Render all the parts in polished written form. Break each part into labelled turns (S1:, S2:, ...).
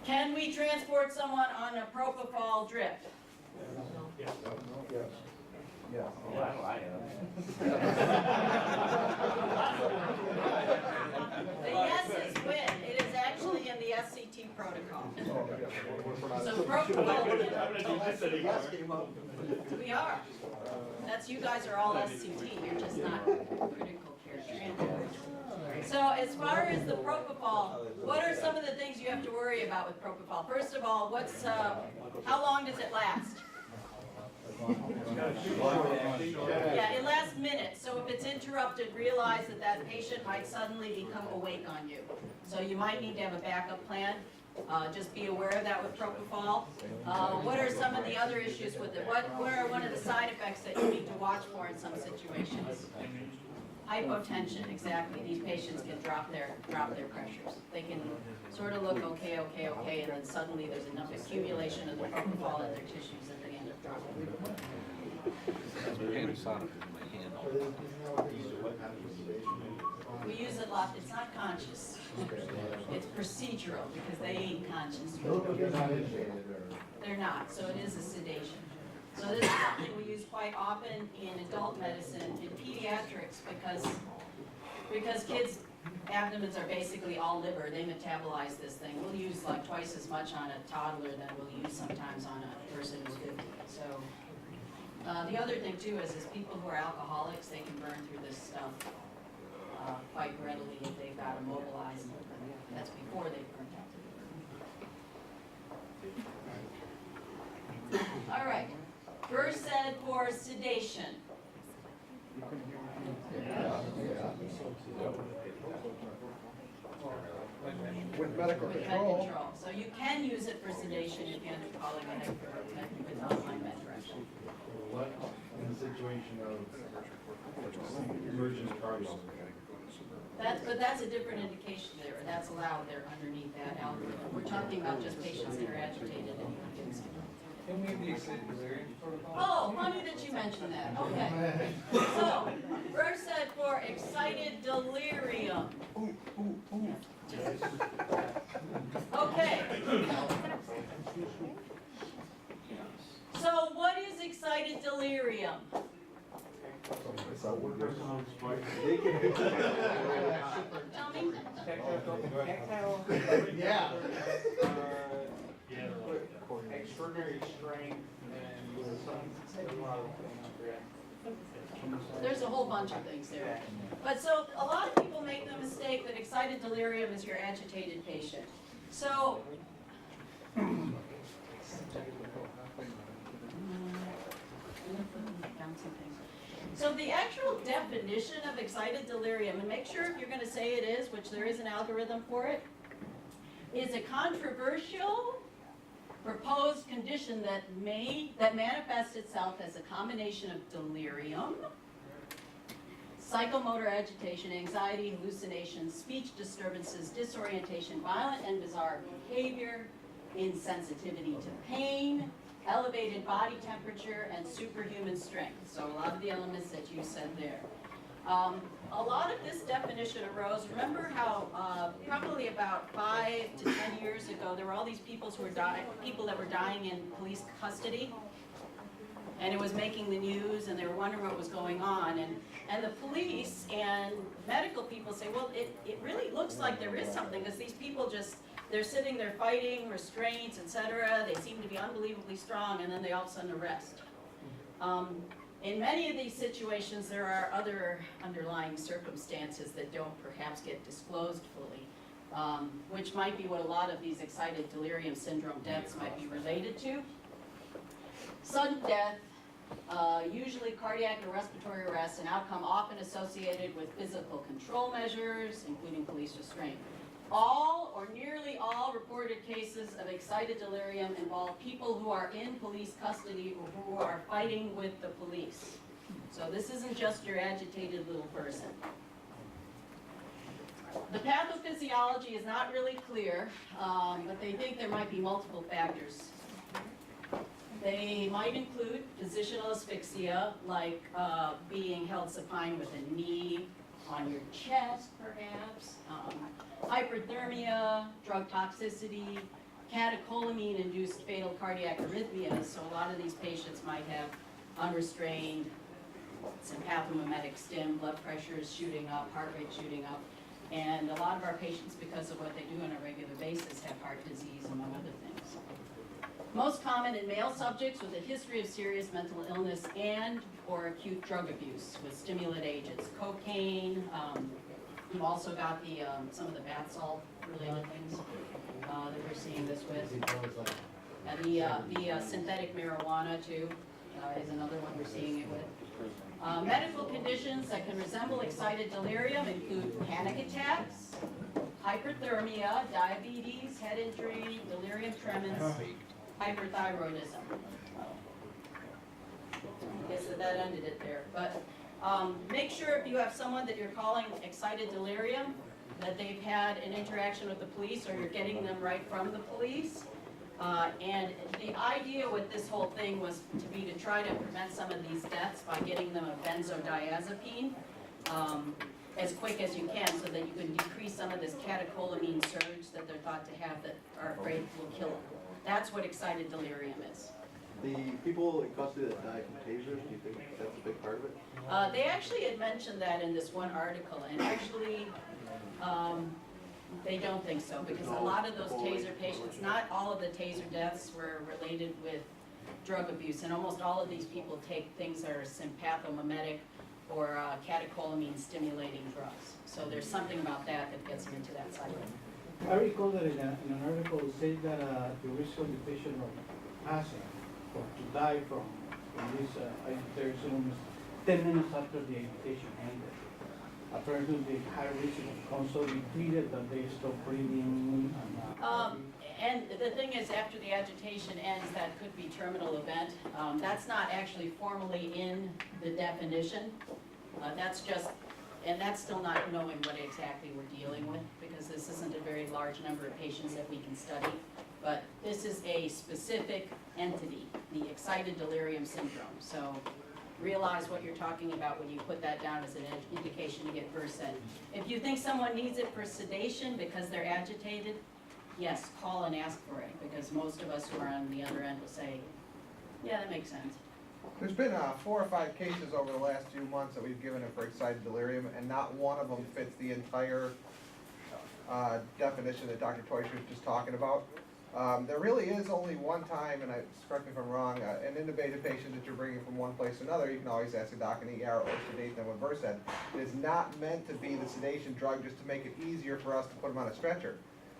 S1: Can we transport someone on a propofol drip?
S2: Yes.
S3: Yeah.
S1: The yes is when. It is actually in the SCT protocol. So propofol, we are. That's, you guys are all SCT, you're just not critical care transport. So as far as the propofol, what are some of the things you have to worry about with propofol? First of all, how long does it last? Yeah, it lasts minutes, so if it's interrupted, realize that that patient might suddenly become awake on you. So you might need to have a backup plan. Just be aware of that with propofol. What are some of the other issues with it? What are one of the side effects that you need to watch for in some situations? Hypotension, exactly. These patients can drop their pressures. They can sort of look okay, and then suddenly there's enough accumulation of the propofol in their tissues that they end up dropping. We use it a lot. It's not conscious. It's procedural because they ain't conscious. They're not, so it is a sedation. So this is something we use quite often in adult medicine, in pediatrics, because kids' abdomens are basically all liver. They metabolize this thing. We'll use like twice as much on a toddler than we'll use sometimes on a person who's 50. So the other thing too is people who are alcoholics, they can burn through this stuff quite readily if they've got immobilized. That's before they've burned out the liver. All right. Versed for sedation.
S3: With medical control.
S1: So you can use it for sedation if you end up calling ahead for with online med direction.
S4: What in the situation of emergent cardiology?
S1: But that's a different indication there. That's allowed there underneath that algorithm. We're talking about just patients that are agitated and
S2: Can we have the extended delirium protocol?
S1: Oh, funny that you mentioned that. Okay. So, versed for excited delirium. Okay. So, what is excited delirium?
S4: Tell me.
S3: Yeah.
S2: Extraordinary strength and
S1: There's a whole bunch of things there. But so a lot of people make the mistake that excited delirium is your agitated patient. So the actual definition of excited delirium, and make sure if you're going to say it is, which there is an algorithm for it, is a controversial proposed condition that manifests itself as a combination of delirium, psychomotor agitation, anxiety, hallucinations, speech disturbances, disorientation, violent and bizarre behavior, insensitivity to pain, elevated body temperature, and superhuman strength. So a lot of the elements that you said there. A lot of this definition arose, remember how probably about 5 to 10 years ago, there were all these people that were dying in police custody, and it was making the news, and they were wondering what was going on, and the police and medical people say, well, it really looks like there is something, because these people they're sitting there fighting, restraints, etc. They seem to be unbelievably strong, and then they all of a sudden arrest. In many of these situations, there are other underlying circumstances that don't perhaps get disclosed fully, which might be what a lot of these excited delirium syndrome deaths might be related to. Sudden death, usually cardiac or respiratory arrest, an outcome often associated with physical control measures, including police restraint. All or nearly all reported cases of excited delirium involve people who are in police custody or who are fighting with the police. So this isn't just your agitated little person. The pathophysiology is not really clear, but they think there might be multiple factors. They might include positional asphyxia, like being held supine with a knee on your chest, perhaps, hyperthermia, drug toxicity, catecholamine-induced fatal cardiac arrhythmias, so a lot of these patients might have unrestrained sympathomimetic stim, blood pressure is shooting up, heart rate shooting up, and a lot of our patients, because of what they do on a regular basis, have heart disease, among other things. Most common in male subjects with a history of serious mental illness and or acute drug abuse with stimulant agents, cocaine. We've also got the some of the bath salt related things that we're seeing this with, and the synthetic marijuana too is another one we're seeing it with. Medical conditions that can resemble excited delirium include panic attacks, hyperthermia, diabetes, head injury, delirium tremens, hyperthyroidism. I guess that ended it there. But make sure if you have someone that you're calling excited delirium, that they've had an interaction with the police or you're getting them right from the police. And the idea with this whole thing was to try to prevent some of these deaths by getting them a benzodiazepine as quick as you can so that you can decrease some of this catecholamine surge that they're thought to have that are afraid will kill them. That's what excited delirium is.
S4: The people in custody that die from tasers, do you think that's a big part of it?
S1: They actually had mentioned that in this one article, and actually, they don't think so, because a lot of those taser patients, not all of the taser deaths were related with drug abuse, and almost all of these people take things that are sympathomimetic or catecholamine stimulating drugs. So there's something about that that gets them into that cycle.
S5: I recall that in an article it said that the risk of the patient of passing or to die from this agitation is 10 minutes after the agitation ended. Apparently they high risk of also be treated that they stop breathing
S1: And the thing is, after the agitation ends, that could be terminal event. That's not actually formally in the definition. That's just, and that's still not knowing what exactly we're dealing with, because this isn't a very large number of patients that we can study. But this is a specific entity, the excited delirium syndrome. So realize what you're talking about when you put that down as an indication to get Versed. If you think someone needs it for sedation because they're agitated, yes, call and ask for it, because most of us who are on the other end will say, yeah, that makes sense.
S3: There's been 4 or 5 cases over the last few months that we've given it for excited delirium, and not one of them fits the entire definition that Dr. Teuscher was just talking about. There really is only one time, and correct me if I'm wrong, an intubated patient that you're bringing from one place to another. You can always ask a doc in ER or sedate them with Versed. It is not meant to be the sedation drug just to make it easier for us to put them on a stretcher.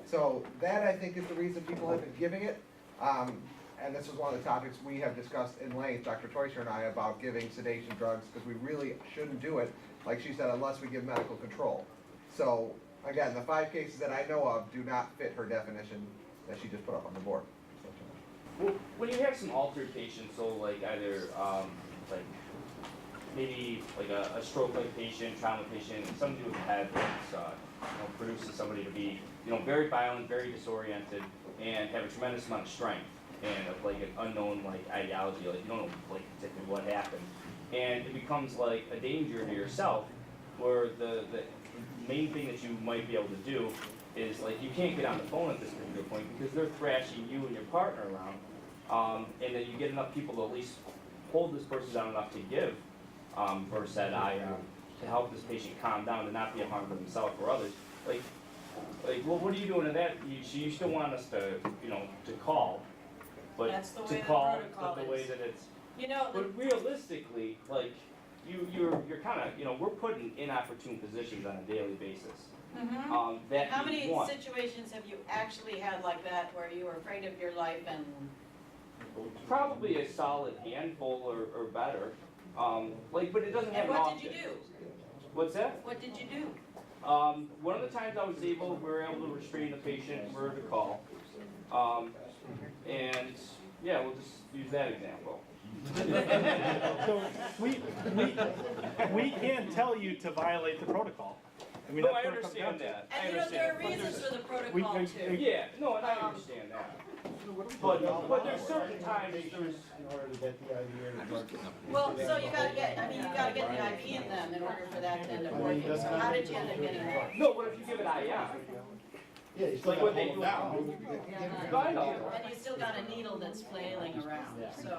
S3: So that, I think, is the reason people have been giving it. And this was one of the topics we have discussed in length, Dr. Teuscher and I, about giving sedation drugs, because we really shouldn't do it, like she said, unless we give medical control. So, again, the 5 cases that I know of do not fit her definition that she just put up on the board.
S6: Well, when you have some altered patients, so like either like maybe like a stroke-like patient, trauma patient, something to do with the head that's produces somebody to be very violent, very disoriented, and have a tremendous amount of strength and of like an unknown like ideology, like you don't know like exactly what happened, and it becomes like a danger to yourself, where the main thing that you might be able to do is like you can't get on the phone at this particular point because they're thrashing you and your partner around, and then you get enough people to at least hold this person down enough to give Versed to help this patient calm down and not be a harm to themselves or others. Like, well, what are you doing in that? You still want us to, to call, but
S1: That's the way
S6: to
S1: the
S6: call
S1: protocol
S6: the way
S1: is.
S6: that it's.
S1: The-
S6: But realistically, like, you're kind of, we're put in inopportune positions on a daily basis.
S1: Mhm.
S6: That
S1: How
S6: you
S1: many
S6: want.
S1: situations have you actually had like that where you were afraid of your life and
S6: Probably a solid handful or better. But it doesn't
S1: and
S6: happen
S1: what
S6: often.
S1: did you do?
S6: What's that?
S1: What did you do?
S6: One of the times we were able to restrain the patient, we were to call. And yeah, we'll just use that example.
S7: So we can't tell you to violate the protocol. I mean,
S6: No,
S7: that's
S6: I
S7: what it comes down
S6: understand
S7: to.
S6: that. I
S1: And
S6: understand.
S1: there are
S6: But
S1: reasons
S6: there's-
S1: for the protocol too.
S6: Yeah, no, and I understand that. But there's certain times there's.
S4: In order to get the idea.
S1: Well, so you gotta get the IV in them in order for that to end up working. So how did you end up getting that?
S6: No, but if you give it IM,
S8: Yeah, you still
S6: Like
S8: gotta
S6: what they
S8: hold
S6: do
S8: them down.
S1: Yeah.
S6: I know.
S1: And you still got a needle that's flailing around, so.